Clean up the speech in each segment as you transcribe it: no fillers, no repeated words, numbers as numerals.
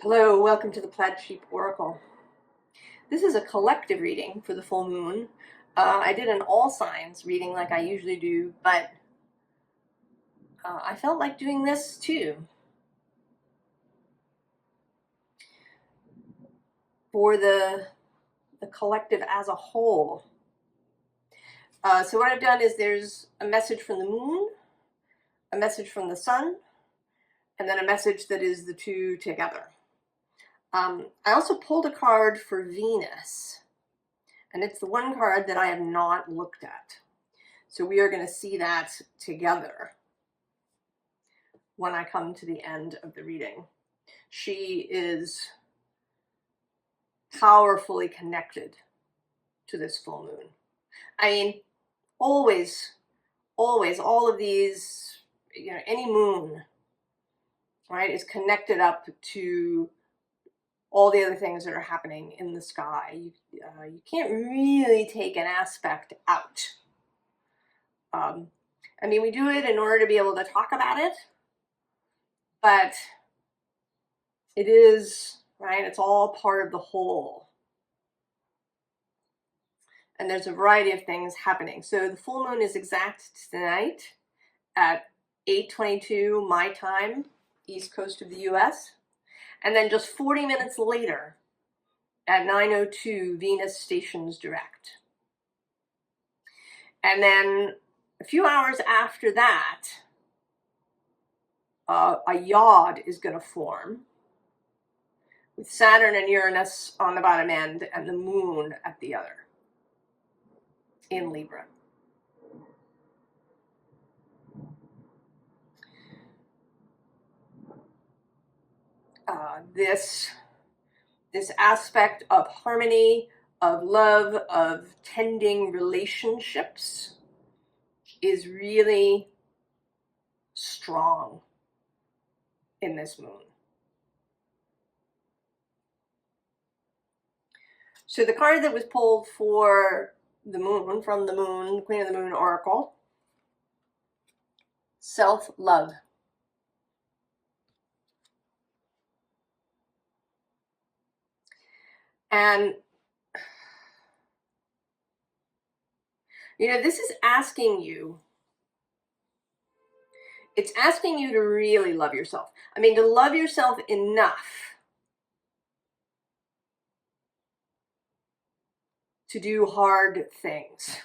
Hello, welcome to the Plaid Sheep Oracle. This is a collective reading for the full moon. I did an all signs reading like I usually do, but I felt like doing this too. For the collective as a whole. So what I've done is there's a message from the moon, a message from the sun, and then a message that is the two together. I also pulled a card for Venus, and it's the one card that I have not looked at. So we are going to see that together when I come to the end of the reading. She is powerfully connected to this full moon. I mean, always, all of these, any moon, right, is connected up to all the other things that are happening in the sky. You can't really take an aspect out. I mean, we do it in order to be able to talk about it, but it is, right, it's all part of the whole. And there's a variety of things happening. So the full moon is exact tonight at 8:22 my time, east coast of the US. And then just 40 minutes later at 9:02, Venus stations direct. And then a few hours after that, a yod is going to form with Saturn and Uranus on the bottom end and the moon at the other in Libra. This aspect of harmony, of love, of tending relationships is really strong in this moon. So the card that was pulled for the moon, from the moon, Queen of the Moon Oracle, self-love. And, this is asking you, it's asking you to really love yourself. I mean, to love yourself enough to do hard things,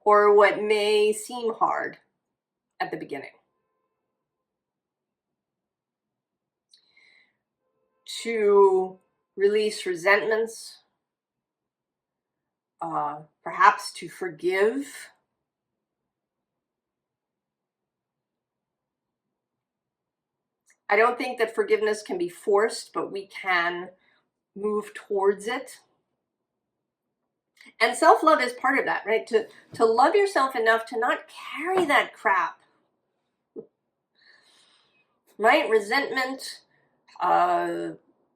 or what may seem hard at the beginning. To release resentments, perhaps to forgive. I don't think that forgiveness can be forced, but we can move towards it. And self-love is part of that, right? To love yourself enough to not carry that crap, right? Resentment,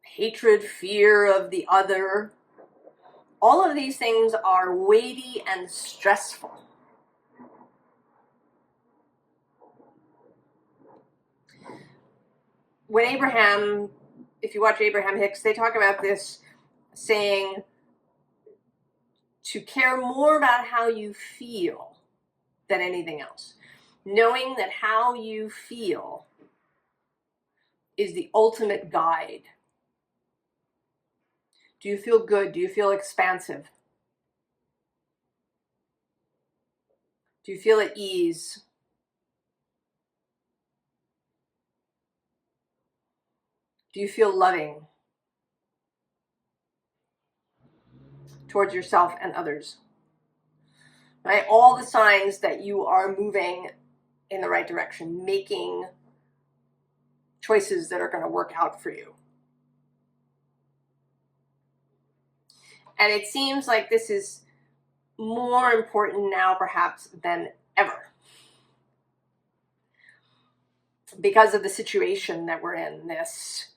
hatred, fear of the other. All of these things are weighty and stressful. When Abraham, if you watch Abraham Hicks, they talk about this, saying to care more about how you feel than anything else. Knowing that how you feel is the ultimate guide. Do you feel good? Do you feel expansive? Do you feel at ease? Do you feel loving towards yourself and others? Right? All the signs that you are moving in the right direction, making choices that are going to work out for you. And it seems like this is more important now, perhaps, than ever, because of the situation that we're in, this,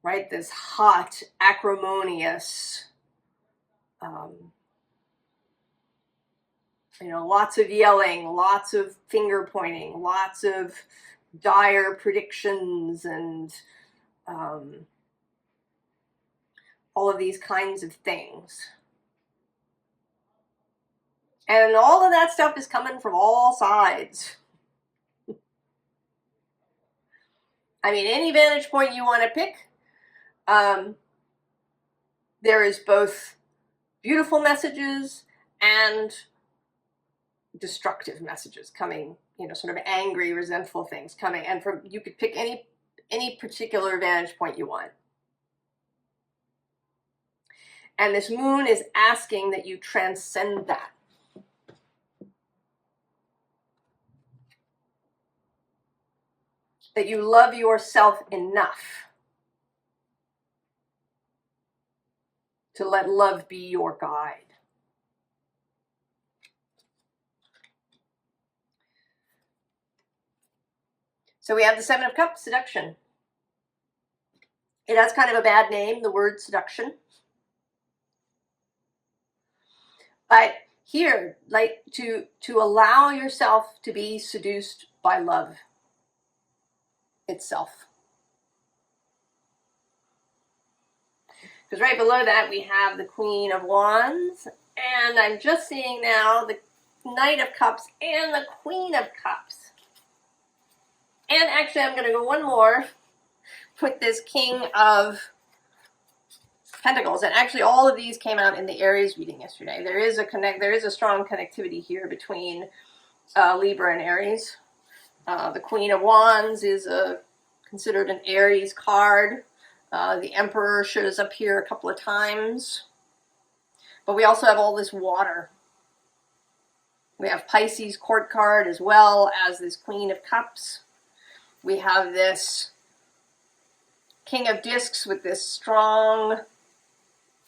right, this hot, acrimonious, lots of yelling, lots of finger pointing, lots of dire predictions and all of these kinds of things. And all of that stuff is coming from all sides. I mean, any vantage point you want to pick, there is both beautiful messages and destructive messages coming, you know, sort of angry, resentful things coming. And from, you could pick any particular vantage point you want. And this moon is asking that you transcend that. That you love yourself enough to let love be your guide. So we have the Seven of Cups, seduction. It has kind of a bad name, the word seduction. But here, like to allow yourself to be seduced by love itself. Because right below that we have the Queen of Wands, and I'm just seeing now the Knight of Cups and the Queen of Cups. And actually I'm going to go one more with this King of Pentacles. And actually all of these came out in the Aries reading yesterday. There is a strong connectivity here between Libra and Aries. The Queen of Wands is considered an Aries card. The Emperor shows up here a couple of times. But we also have all this water. We have Pisces court card as well as this Queen of Cups. We have this King of Discs with this strong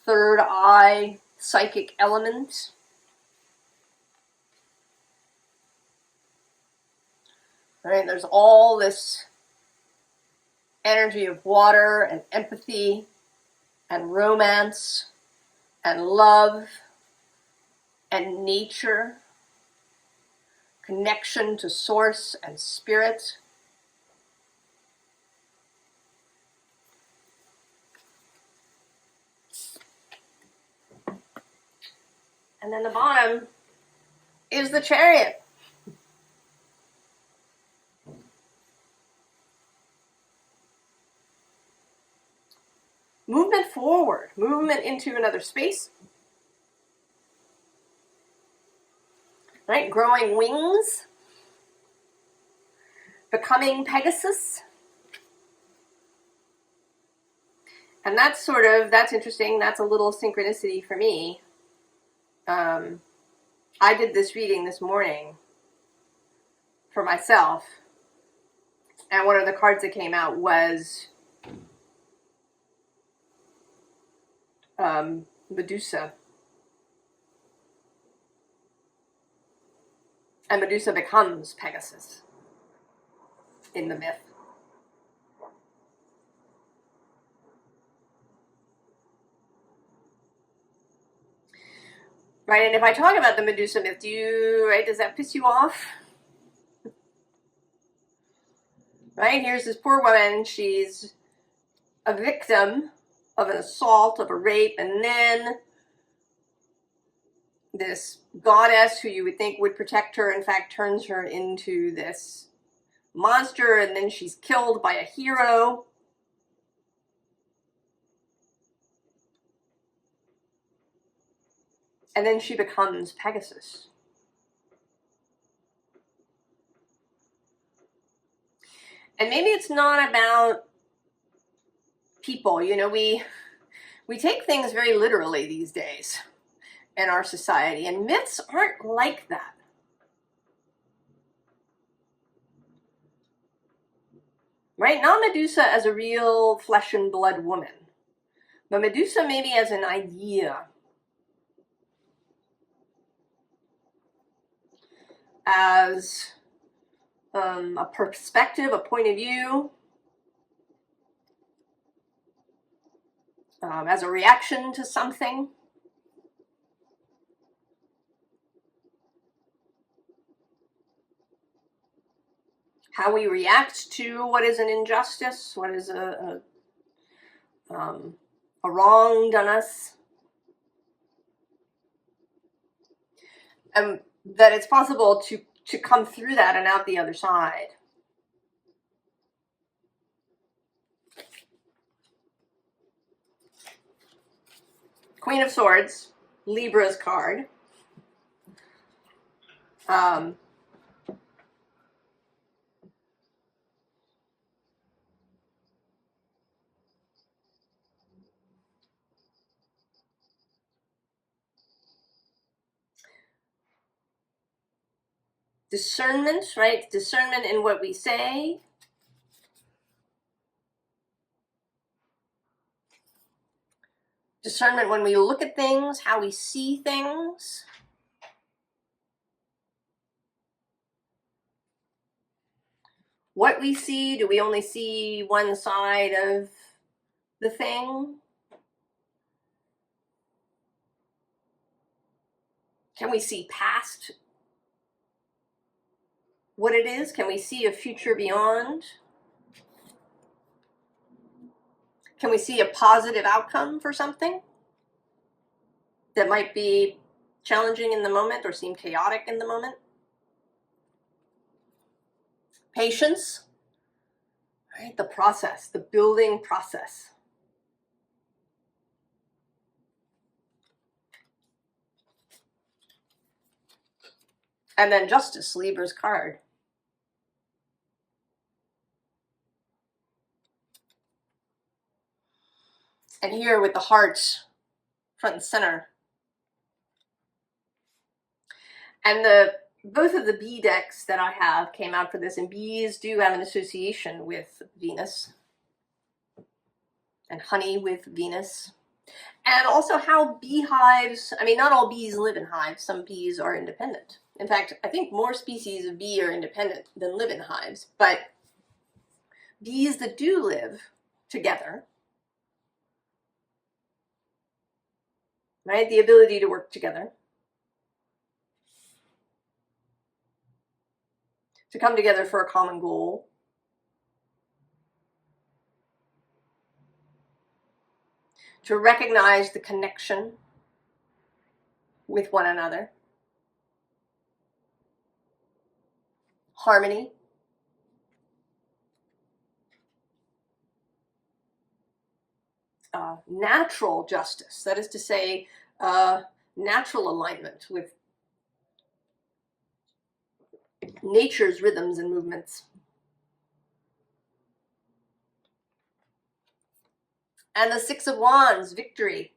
third eye psychic element. All right, there's all this energy of water and empathy and romance and love and nature, connection to source and spirit. And then the bottom is the Chariot. Movement forward, movement into another space. Right, growing wings. Becoming Pegasus. And that's interesting. That's a little synchronicity for me. I did this reading this morning for myself, and one of the cards that came out was Medusa. And Medusa becomes Pegasus in the myth. Right, and if I talk about the Medusa myth, does that piss you off? Right, here's this poor woman, she's a victim of an assault, of a rape, and then this goddess who you would think would protect her, in fact, turns her into this monster, and then she's killed by a hero. And then she becomes Pegasus. And maybe it's not about people. You know, we take things very literally these days in our society, and myths aren't like that. Right? Not Medusa as a real flesh and blood woman, but Medusa maybe as an idea. As a perspective, a point of view, as a reaction to something. How we react to what is an injustice, what is a a wrong done us, and that it's possible to come through that and out the other side. Queen of Swords, Libra's card. Discernment, right? Discernment in what we say. Discernment when we look at things, how we see things. What we see, do we only see one side of the thing? Can we see past what it is? Can we see a future beyond? Can we see a positive outcome for something that might be challenging in the moment or seem chaotic in the moment? Patience, right? The process, the building process. And then Justice, Libra's card. And here with the heart front and center. And both of the bee decks that I have came out for this, and bees do have an association with Venus, and honey with Venus. And also how beehives, I mean, not all bees live in hives. Some bees are independent. In fact, I think more species of bee are independent than live in hives. But bees that do live together, right, the ability to work together, to come together for a common goal, to recognize the connection with one another, harmony, natural justice, that is to say, natural alignment with nature's rhythms and movements. And the Six of Wands, victory.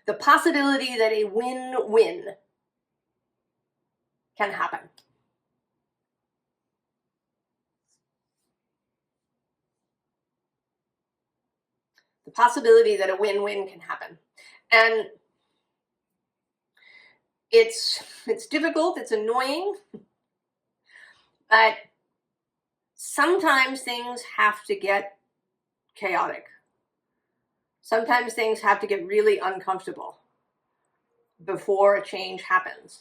The possibility that a win-win can happen. The possibility that a win-win can happen. And it's difficult, it's annoying, but sometimes things have to get chaotic. Sometimes things have to get really uncomfortable before a change happens.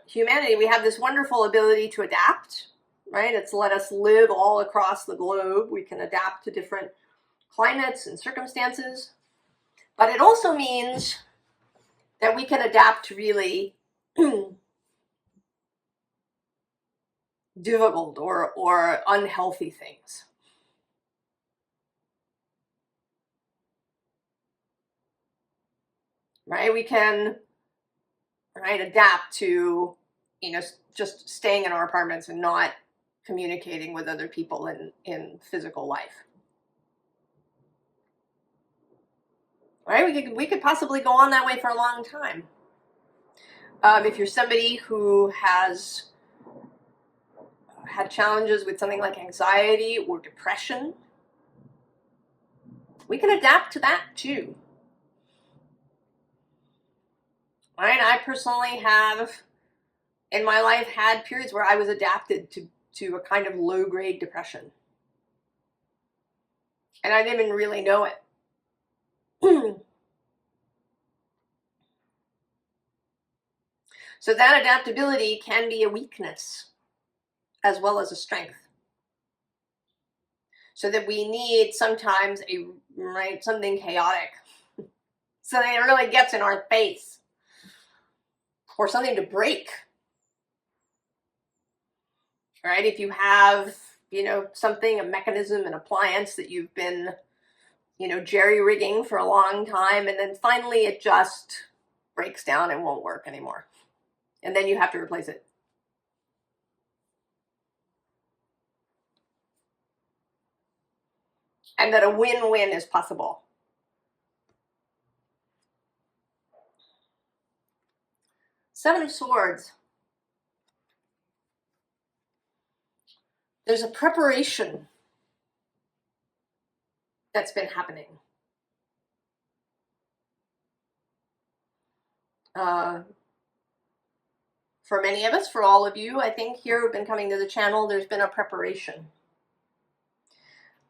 Humanity, we have this wonderful ability to adapt, right? It's let us live all across the globe. We can adapt to different climates and circumstances. But it also means that we can adapt to really difficult or unhealthy things. Right? We can, right, adapt to, just staying in our apartments and not communicating with other people in physical life. Right? We could possibly go on that way for a long time. If you're somebody who has had challenges with something like anxiety or depression, we can adapt to that too. Right? I personally have, in my life, had periods where I was adapted to a kind of low-grade depression. And I didn't even really know it. So that adaptability can be a weakness as well as a strength. So that we need sometimes something chaotic, so that it really gets in our face, or something to break. Right? If you have, something, a mechanism, an appliance that you've been, jerry-rigging for a long time, and then finally it just breaks down and won't work anymore. And then you have to replace it. And that a win-win is possible. Seven of Swords. There's a preparation that's been happening. For many of us, for all of you, I think here who've been coming to the channel, there's been a preparation.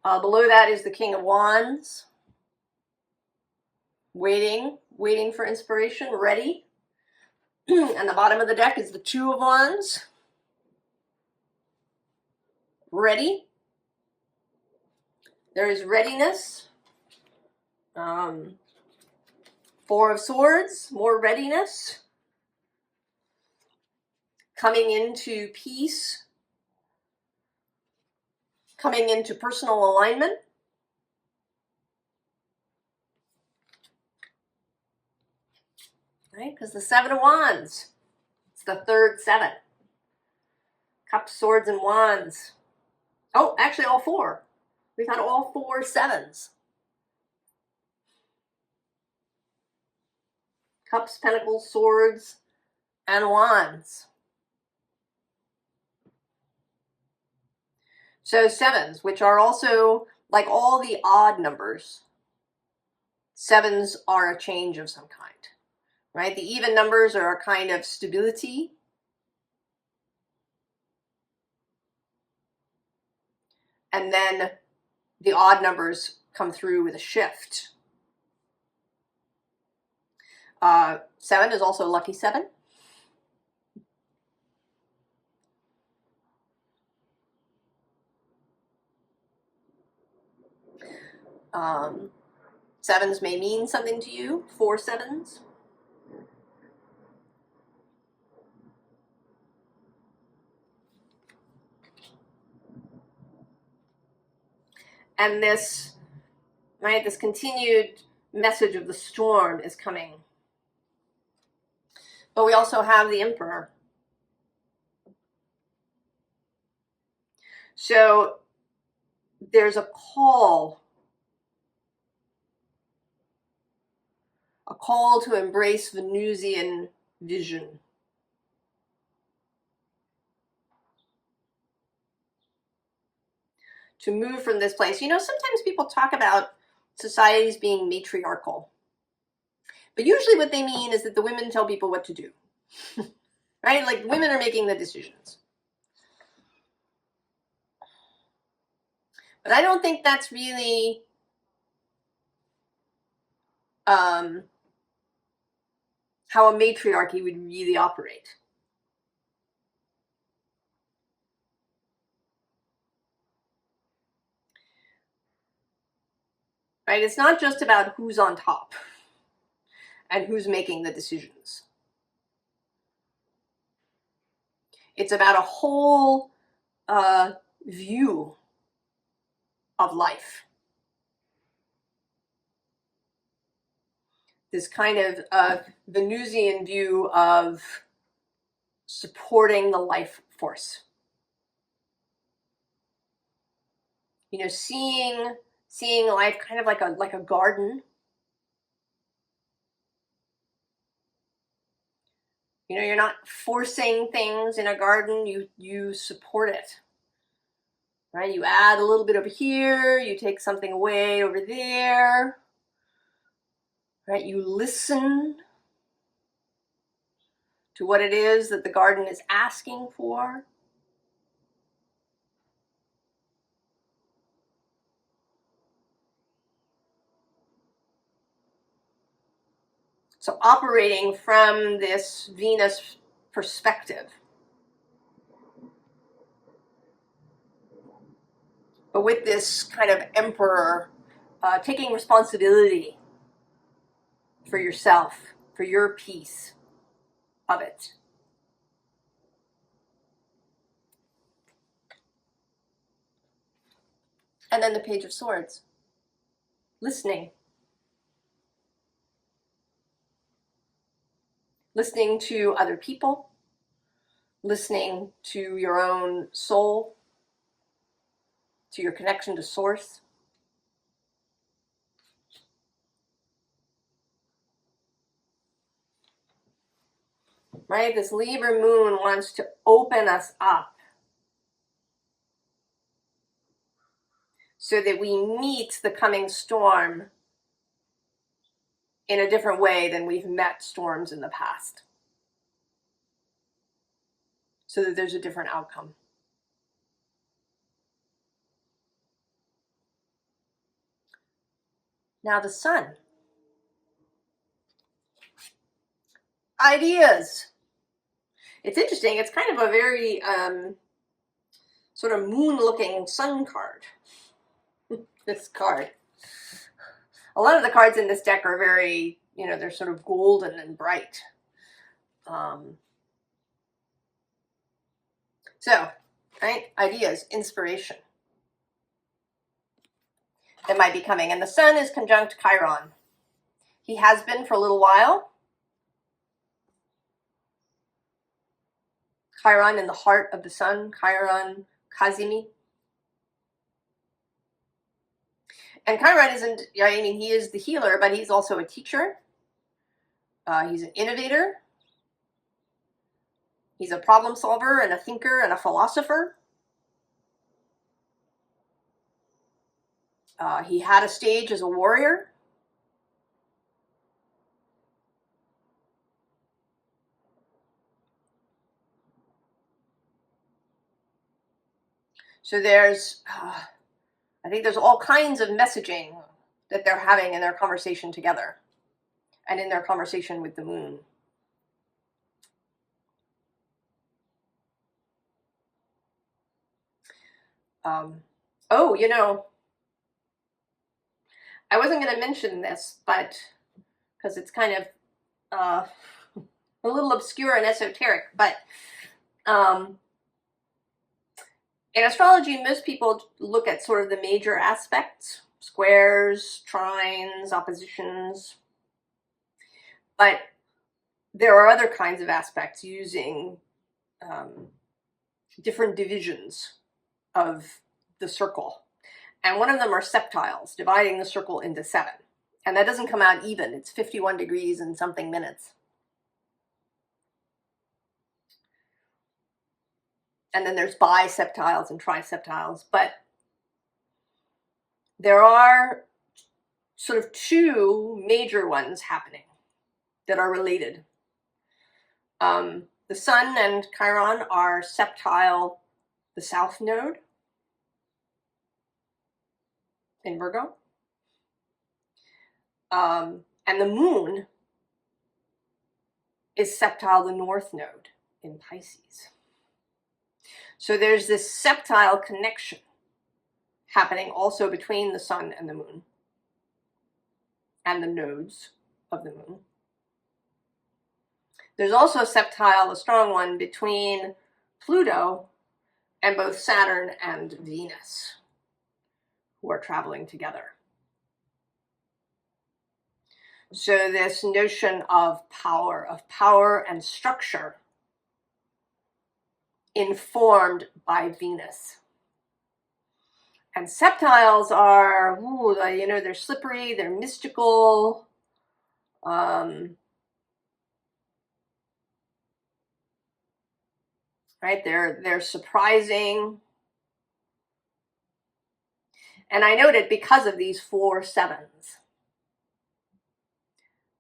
Below that is the King of Wands. Waiting for inspiration, ready. And the bottom of the deck is the Two of Wands. Ready. There is readiness. Four of Swords, more readiness. Coming into peace. Coming into personal alignment. Right? Because the Seven of Wands, it's the third seven. Cups, Swords, and Wands. Oh, actually all four. We've had all four sevens. Cups, Pentacles, Swords, and Wands. So sevens, which are also, like all the odd numbers, sevens are a change of some kind. Right? The even numbers are a kind of stability. And then the odd numbers come through with a shift. Seven is also a lucky seven. Sevens may mean something to you. 4 sevens. And this, right, this continued message of the storm is coming. But we also have the Emperor. So there's a call to embrace Venusian vision. To move from this place. Sometimes people talk about societies being matriarchal. But usually what they mean is that the women tell people what to do. Right? Like women are making the decisions. But I don't think that's really how a matriarchy would really operate. Right? It's not just about who's on top and who's making the decisions. It's about a whole view of life. This kind of Venusian view of supporting the life force. Seeing life kind of like a garden. You're not forcing things in a garden, you support it. Right? You add a little bit over here, you take something away over there. Right? You listen to what it is that the garden is asking for. So operating from this Venus perspective. but with this kind of emperor taking responsibility for yourself, for your piece of it. And then the Page of Swords. Listening. Listening to other people. Listening to your own soul. To your connection to source. Right? This Libra moon wants to open us up so that we meet the coming storm in a different way than we've met storms in the past. So that there's a different outcome. Now the sun. Ideas. It's interesting. It's kind of a very sort of moon-looking sun card. This card. A lot of the cards in this deck are very, they're sort of golden and bright. So, right? Ideas, inspiration that might be coming. And the sun is conjunct Chiron. He has been for a little while. Chiron in the heart of the sun, Chiron Kazimi. And Chiron isn't, he is the healer, but he's also a teacher. He's an innovator. He's a problem solver and a thinker and a philosopher. He had a stage as a warrior. So there's, I think there's all kinds of messaging that they're having in their conversation together and in their conversation with the moon. I wasn't going to mention this, but because it's kind of a little obscure and esoteric, but in astrology, most people look at sort of the major aspects, squares, trines, oppositions, but there are other kinds of aspects using different divisions of the circle. And one of them are septiles, dividing the circle into 7. And that doesn't come out even. It's 51 degrees and something minutes. And then there's biseptiles and triseptiles. But there are sort of 2 major ones happening that are related. The sun and Chiron are septile, the south node in Virgo. And the moon is septile, the north node in Pisces. So there's this septile connection happening also between the sun and the moon and the nodes of the moon. There's also a septile, a strong one, between Pluto and both Saturn and Venus, who are traveling together. So this notion of power and structure informed by Venus. And septiles are, they're slippery, they're mystical, right? They're surprising. And I noted because of these 4 sevens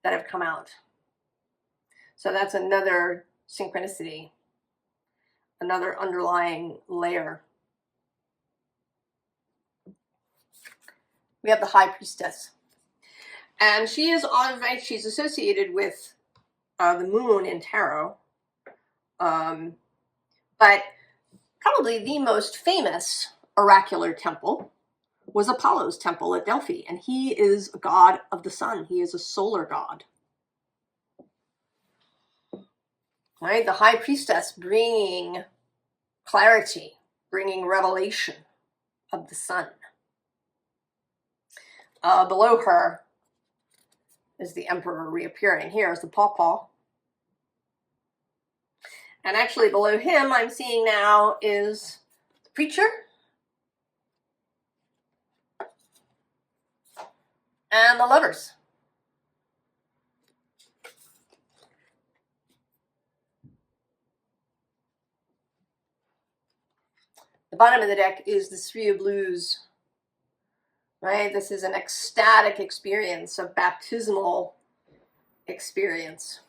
that have come out. So that's another synchronicity, another underlying layer. We have the High Priestess. And she is she's associated with the moon in tarot. But probably the most famous oracular temple was Apollo's temple at Delphi, and he is a god of the sun. He is a solar god. Right? The high priestess bringing clarity, bringing revelation of the sun. Below her is the emperor reappearing. Here is the pawpaw. And actually below him, I'm seeing now, is the preacher and the lovers. The bottom of the deck is the Three of Blues. Right? This is an ecstatic experience, a baptismal experience.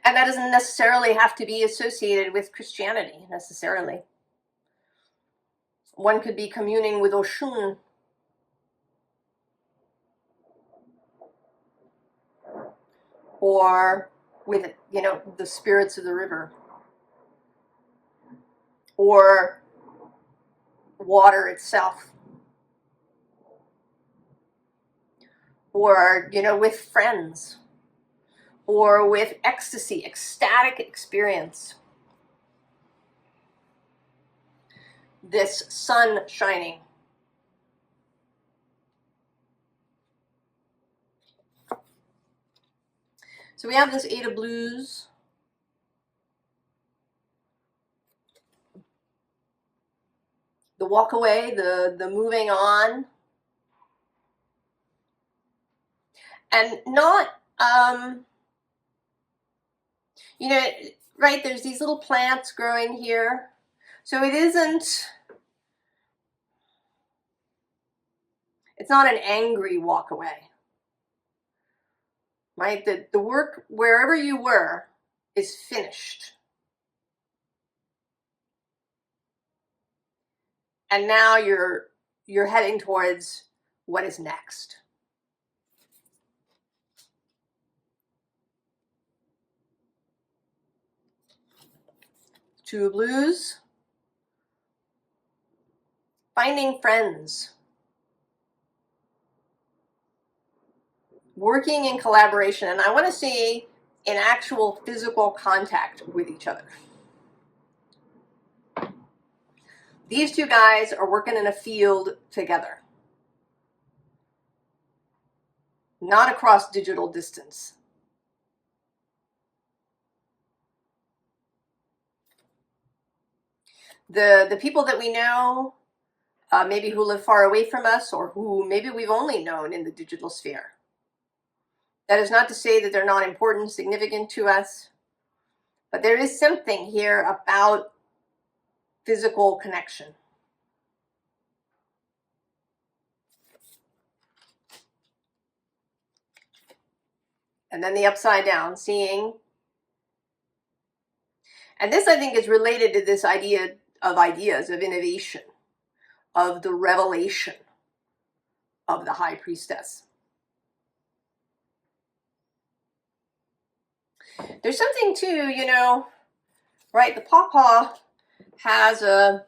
And that doesn't necessarily have to be associated with Christianity, necessarily. One could be communing with Oshun, or with, the spirits of the river, or water itself, or, with friends, or with ecstasy, ecstatic experience. This sun shining. So we have this Eight of Blues. The walk away, the moving on. And not, right, there's these little plants growing here. So it's not an angry walk away. Right? The work, wherever you were, is finished. And now you're heading towards what is next. Two of Blues. Finding friends. Working in collaboration. And I want to see in actual physical contact with each other. These two guys are working in a field together. Not across digital distance. The people that we know, maybe who live far away from us, or who maybe we've only known in the digital sphere. That is not to say that they're not important, significant to us, but there is something here about physical connection. And then the upside down, seeing. And this, I think, is related to this idea of ideas, of innovation, of the revelation of the high priestess. There's something too, right? The pawpaw has a,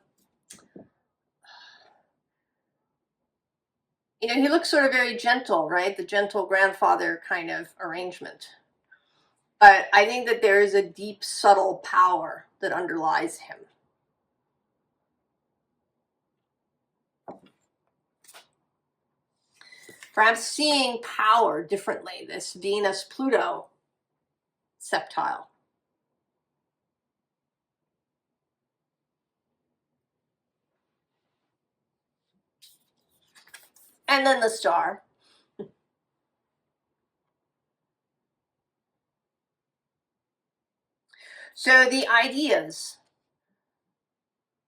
he looks sort of very gentle, right? The gentle grandfather kind of arrangement. But I think that there is a deep, subtle power that underlies him. Perhaps seeing power differently, this Venus-Pluto septile. And then the star. So the ideas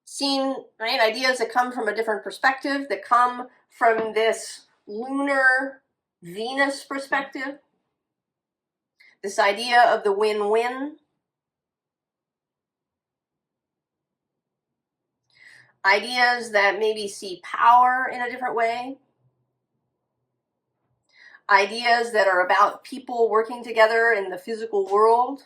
seen, right? Ideas that come from a different perspective, that come from this lunar Venus perspective. This idea of the win-win. Ideas that maybe see power in a different way. Ideas that are about people working together in the physical world.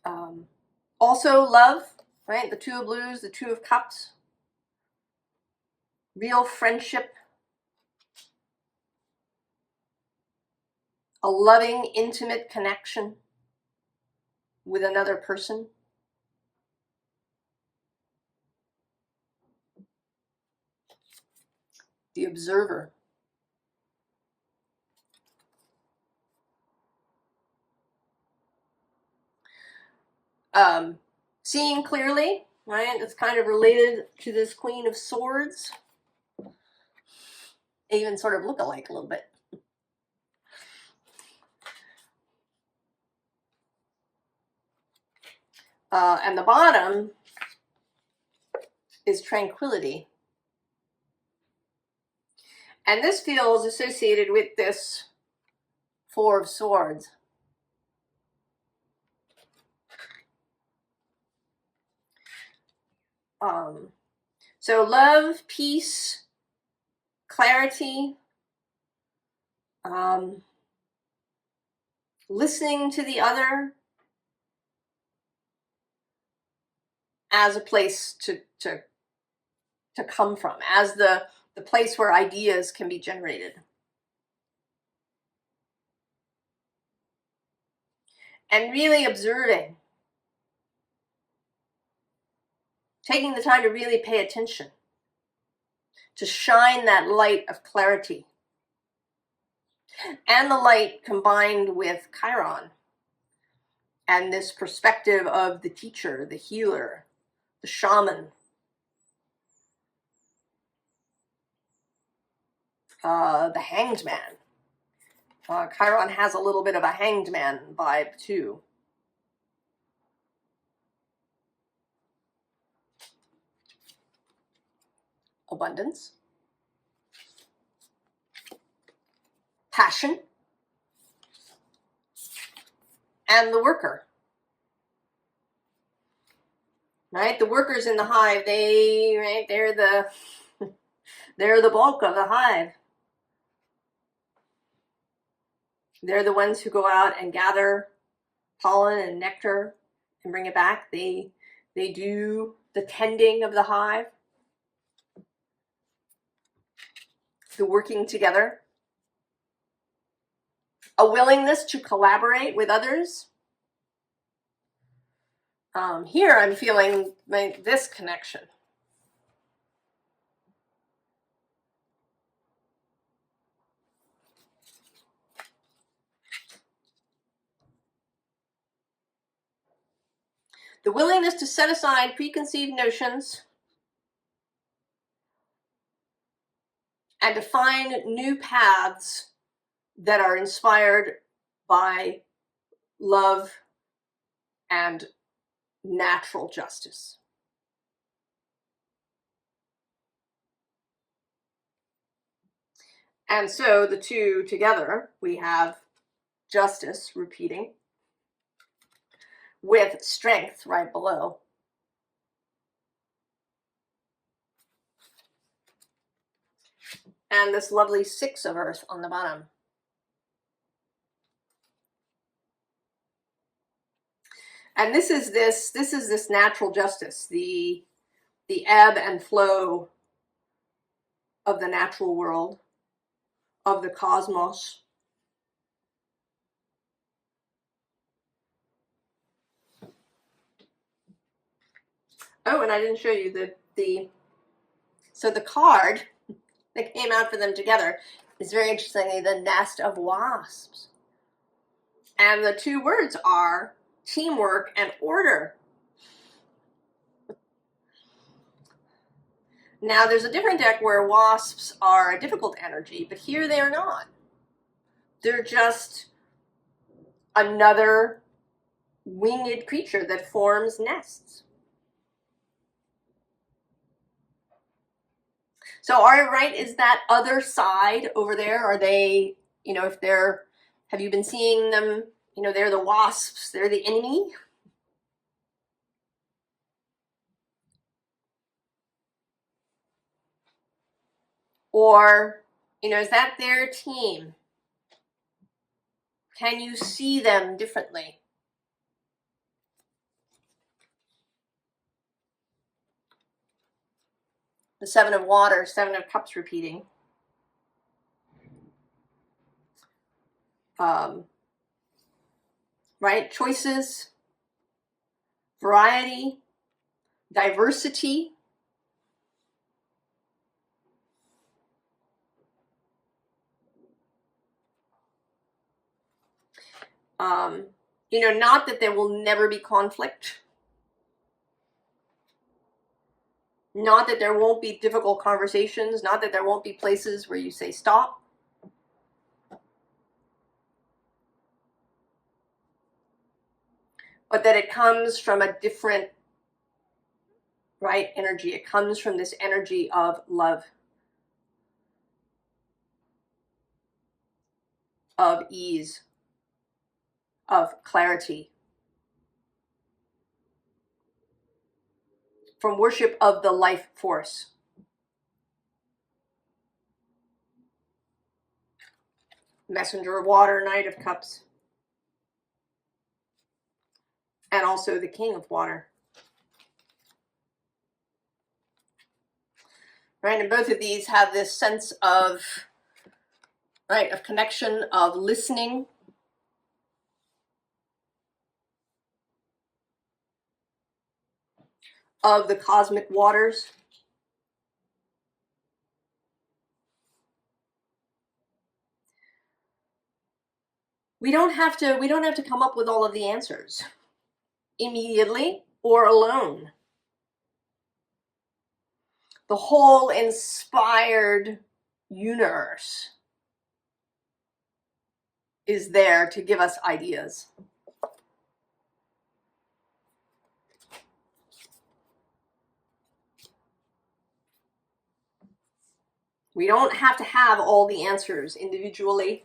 Also love, right? The Two of Blues, the Two of Cups. Real friendship. A loving, intimate connection with another person. The observer. Seeing clearly, right? It's kind of related to this Queen of Swords. They even sort of look alike a little bit. And the bottom is tranquility. And this feels associated with this Four of Swords. So love, peace, clarity, listening to the other as a place to come from, as the place where ideas can be generated. And really observing. Taking the time to really pay attention. To shine that light of clarity. And the light combined with Chiron. And this perspective of the teacher, the healer, the shaman. The hanged man. Chiron has a little bit of a hanged man vibe too. Abundance. Passion. And the worker. Right? The workers in the hive, they're the bulk of the hive. They're the ones who go out and gather pollen and nectar and bring it back. They do the tending of the hive. The working together. A willingness to collaborate with others. Here I'm feeling this connection. The willingness to set aside preconceived notions and to find new paths that are inspired by love and natural justice. And so the two together, we have justice repeating with strength right below. And this lovely Six of Earth on the bottom. And this is this natural justice, the ebb and flow of the natural world, of the cosmos. Oh, and I didn't show you so the card that came out for them together is very interestingly the nest of wasps. And the two words are teamwork and order. Now there's a different deck where wasps are a difficult energy, but here they are not. They're just another winged creature that forms nests. So right, is that other side over there? Are they, if they're, have you been seeing them, they're the wasps, they're the enemy? Or, is that their team? Can you see them differently? The Seven of Water, Seven of Cups repeating. Right? Choices, variety, diversity. You know, not that there will never be conflict. Not that there won't be difficult conversations. Not that there won't be places where you say stop. But that it comes from a different, right, energy. It comes from this energy of love, of ease, of clarity, from worship of the life force. Messenger of Water, Knight of Cups. And also the King of Water. Right, and both of these have this sense of, right, of connection, of listening. Of the cosmic waters. We don't have to come up with all of the answers immediately or alone. The whole inspired universe is there to give us ideas. We don't have to have all the answers individually.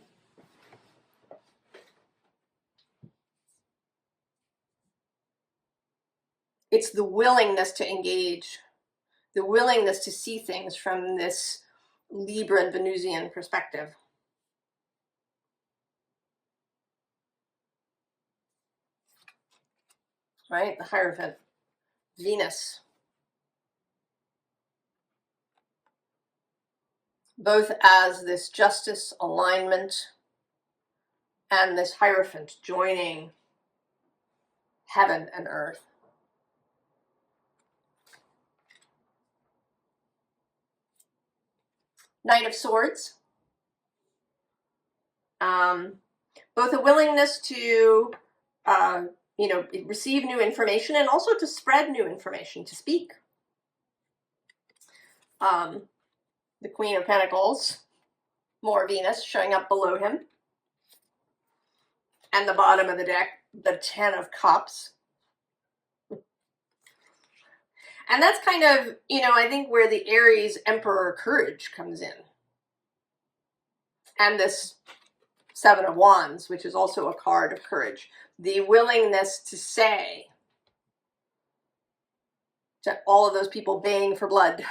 It's the willingness to engage, the willingness to see things from this Libra and Venusian perspective. Right? The Hierophant, Venus. Both as this justice alignment and this Hierophant joining heaven and earth. Knight of Swords. Both a willingness to, receive new information and also to spread new information, to speak. The Queen of Pentacles, more Venus showing up below him. And the bottom of the deck, the Ten of Cups. And that's kind of, I think where the Aries Emperor courage comes in. And this Seven of Wands, which is also a card of courage. The willingness to say to all of those people baying for blood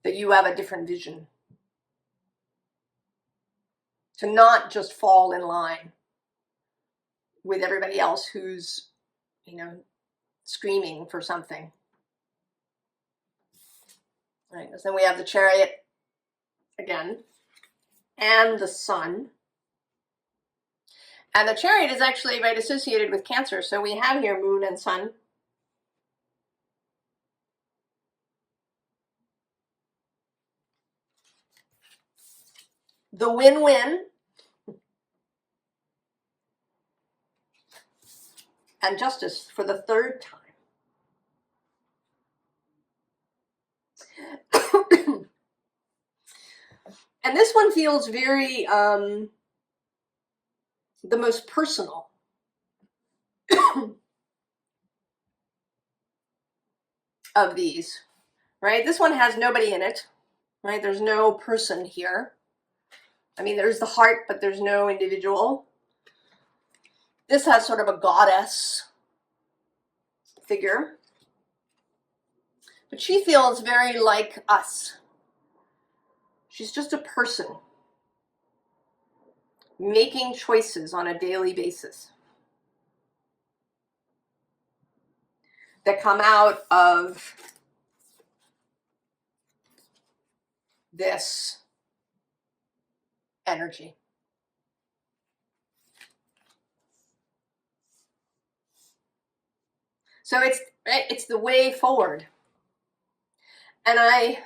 that you have a different vision. To not just fall in line with everybody else who's, screaming for something. Right, so then we have the Chariot again, and the Sun. And the Chariot is actually right associated with Cancer, so we have here Moon and Sun. The win-win. And Justice for the third time. And this one feels very, the most personal. Of these, right? This one has nobody in it, right? There's no person here. I mean, there's the heart, but there's no individual. This has sort of a goddess figure. But she feels very like us. She's just a person making choices on a daily basis that come out of this energy. So it's the way forward. And I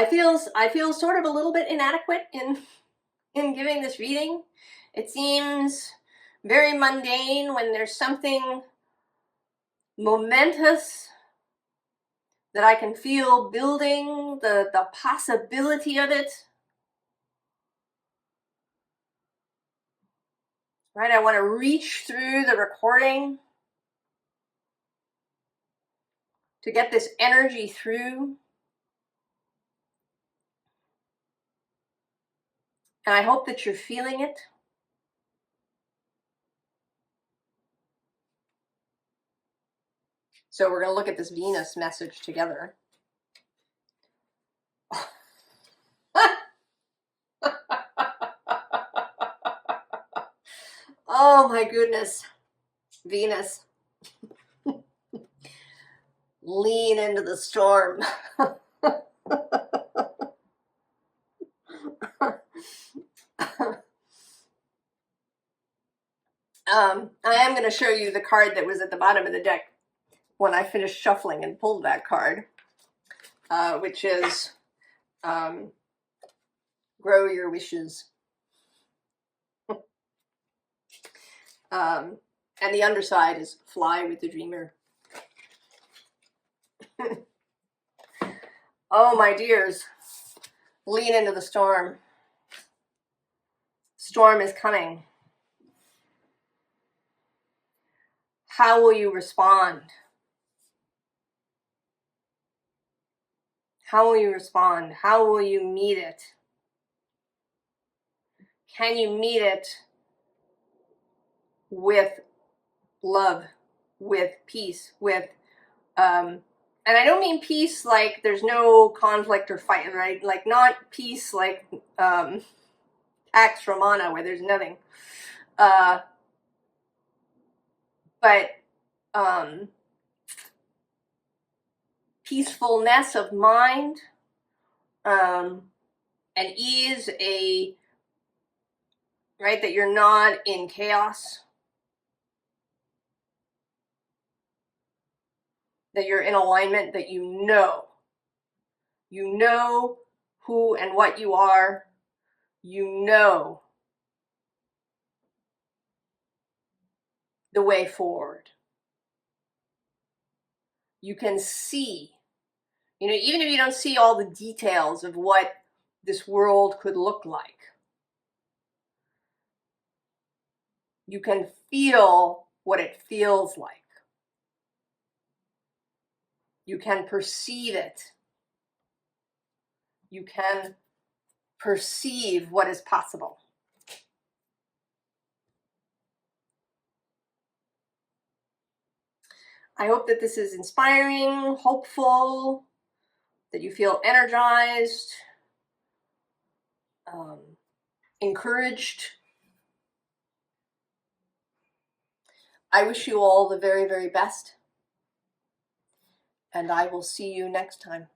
feel sort of a little bit inadequate in giving this reading. It seems very mundane when there's something momentous that I can feel building, the possibility of it. Right? I want to reach through the recording to get this energy through. And I hope that you're feeling it. So we're going to look at this Venus message together. Oh my goodness. Venus. Lean into the storm. I am going to show you the card that was at the bottom of the deck when I finished shuffling and pulled that card, which is Grow Your Wishes. And the underside is Fly with the Dreamer. Oh, my dears, lean into the storm. Storm is coming. How will you respond? How will you respond? How will you meet it? Can you meet it with love, with peace, with, and I don't mean peace like there's no conflict or fight, right? Like not peace like Pax Romana where there's nothing. But peacefulness of mind, and ease, right, that you're not in chaos, that you're in alignment, that you know who and what you are, you know the way forward. You can see, even if you don't see all the details of what this world could look like, you can feel what it feels like. You can perceive it. You can perceive what is possible. I hope that this is inspiring, hopeful, that you feel energized, encouraged. I wish you all the very, very best, and I will see you next time.